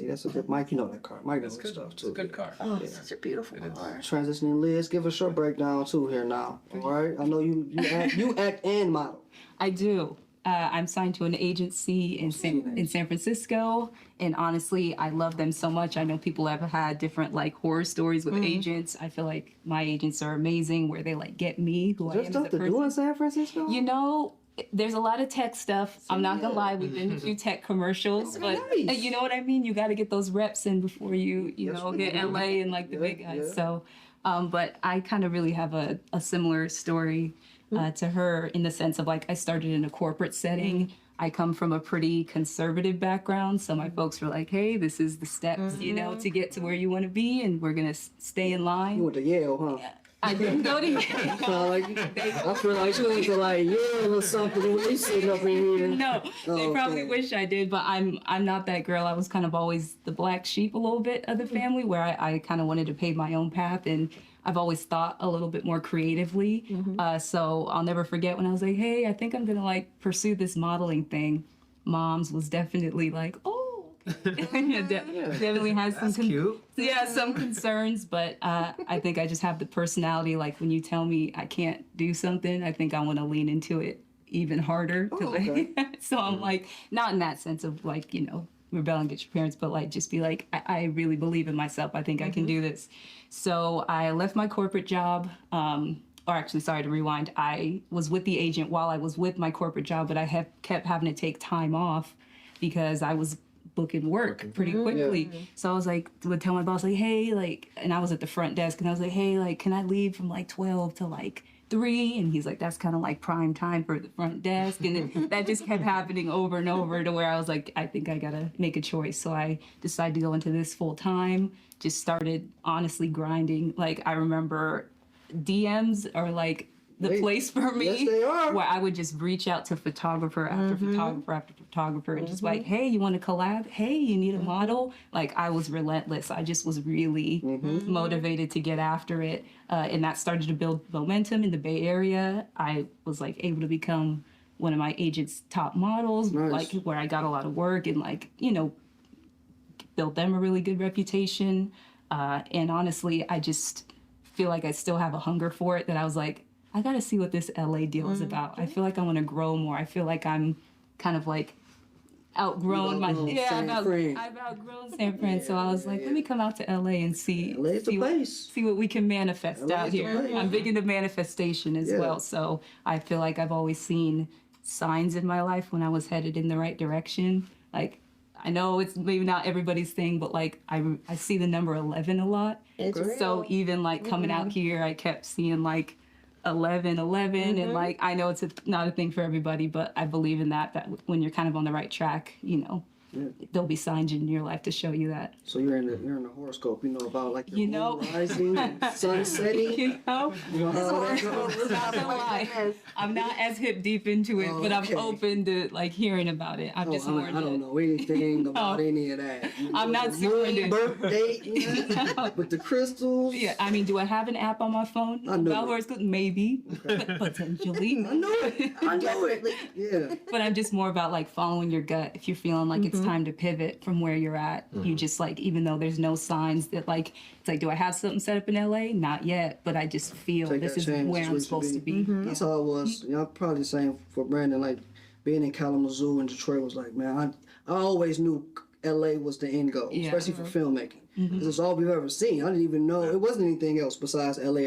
See, that's a good Mike. You know that car. Mike knows It's good. stuff It's too. a good car. Oh, such a beautiful car. Transitioning, Liz, give us your breakdown too here now. All right, I know you act and model. I do. I'm signed to an agency in San Francisco, and honestly, I love them so much. I know people have had different like horror stories with agents. I feel like my agents are amazing, where they like get me who I am There's as stuff a to person. do in San Francisco. You know, there's a lot of tech stuff. I'm not gonna lie, we've been to a few tech commercials, but nice. you know what I mean. You got to get those reps in before you Yes, know we hit do. LA and like the big guys. Yeah. So, but I kind of really have a similar story to her in the sense of like I started in a corporate setting. I come from a pretty conservative background, so my folks were like, "Hey, this is the steps, you know, to get to where you want to be, and we're gonna stay in line." You went to Yale, huh? I didn't go to Yale. I feel like you went to like Yale or something. When you sitting up in here. No, they Oh, probably okay. wish I did, but I'm not that girl. I was kind of always the black sheep a little bit of the family, where I kind of wanted to pave my own path, and I've always thought a little bit more creatively. So I'll never forget when I was like, "Hey, I think I'm gonna like pursue this modeling thing." Mom's was definitely like, "Oh." Definitely has some Cute. some concerns, but I think I just have the personality. Like when you tell me I can't do something, I think I want to lean into it even harder. To okay. so I'm like, not in that sense of like, you know, rebel and get your parents, but like just be like, I really believe in myself. I think I can do this. So I left my corporate job. Or actually, sorry to rewind. I was with the agent while I was with my corporate job, but I have kept having to take time off because I was booking work pretty quickly. So I was like, would tell my boss like, hey, like, and I was at the front desk and I was like, hey, like, can I leave from like 12 to like 3? And he's like, that's kind of like prime time for the front desk. And then that just kept happening over and over to where I was like, I think I gotta make a choice. So I decided to go into this full time, just started honestly grinding. Like I remember DMs are like the place for me, Yes, they are. where I would just reach out to photographer after photographer after photographer and just like, hey, you want to collab? Hey, you need a model? Like I was relentless. I just was really motivated to get after it. And that started to build momentum in the Bay Area. I was like able to become one of my agent's top models, Nice. like where I got a lot of work and like, you know, built them a really good reputation. And honestly, I just feel like I still have a hunger for it that I was like, I gotta see what this LA deal is about. I feel like I want to grow more. I feel like I'm kind of like outgrown my San Fran. I've outgrown San Fran. So I was like, let me come out to LA and see LA's the place. see what we can manifest LA out is the here. place. I'm big into manifestation as Yeah. well. So I feel like I've always seen signs in my life when I was headed in the right direction. Like I know it's maybe not everybody's thing, but like I see the number 11 a lot. It's real. So even like coming out here, I kept seeing like 11, and like I know it's not a thing for everybody, but I believe in that when you're kind of on the right track, you know, there'll be signs in your life to show you that. So you're in the horoscope. You know about like your You know. moon rising, and sun setting. You know, You know how that goes? not gonna lie. I'm not as hip deep into it, but I'm Okay. open to like hearing about it. I'm Oh, just I more don't know anything about any of that. You I'm know, not the super moon, into it. birth date with the crystals. Yeah, I mean, do I have an app on my phone I know about it. horoscopes? Maybe, potentially. I know it. I know it. Yeah. But I'm just more about like following your gut. If you're feeling like it's time to pivot from where you're at, you just like, even though there's no signs that like, it's like, do I have something set up in LA? Not yet, but I just feel Take this that is chance, where it's I'm what you supposed to be. be. That's how it was. You know, probably the same for Brandon. Like being in Kalamazoo and Detroit was like, man, I always knew LA was the end goal, Yeah. especially for filmmaking. 'Cause it's all we've ever seen. I didn't even know it wasn't anything else besides LA.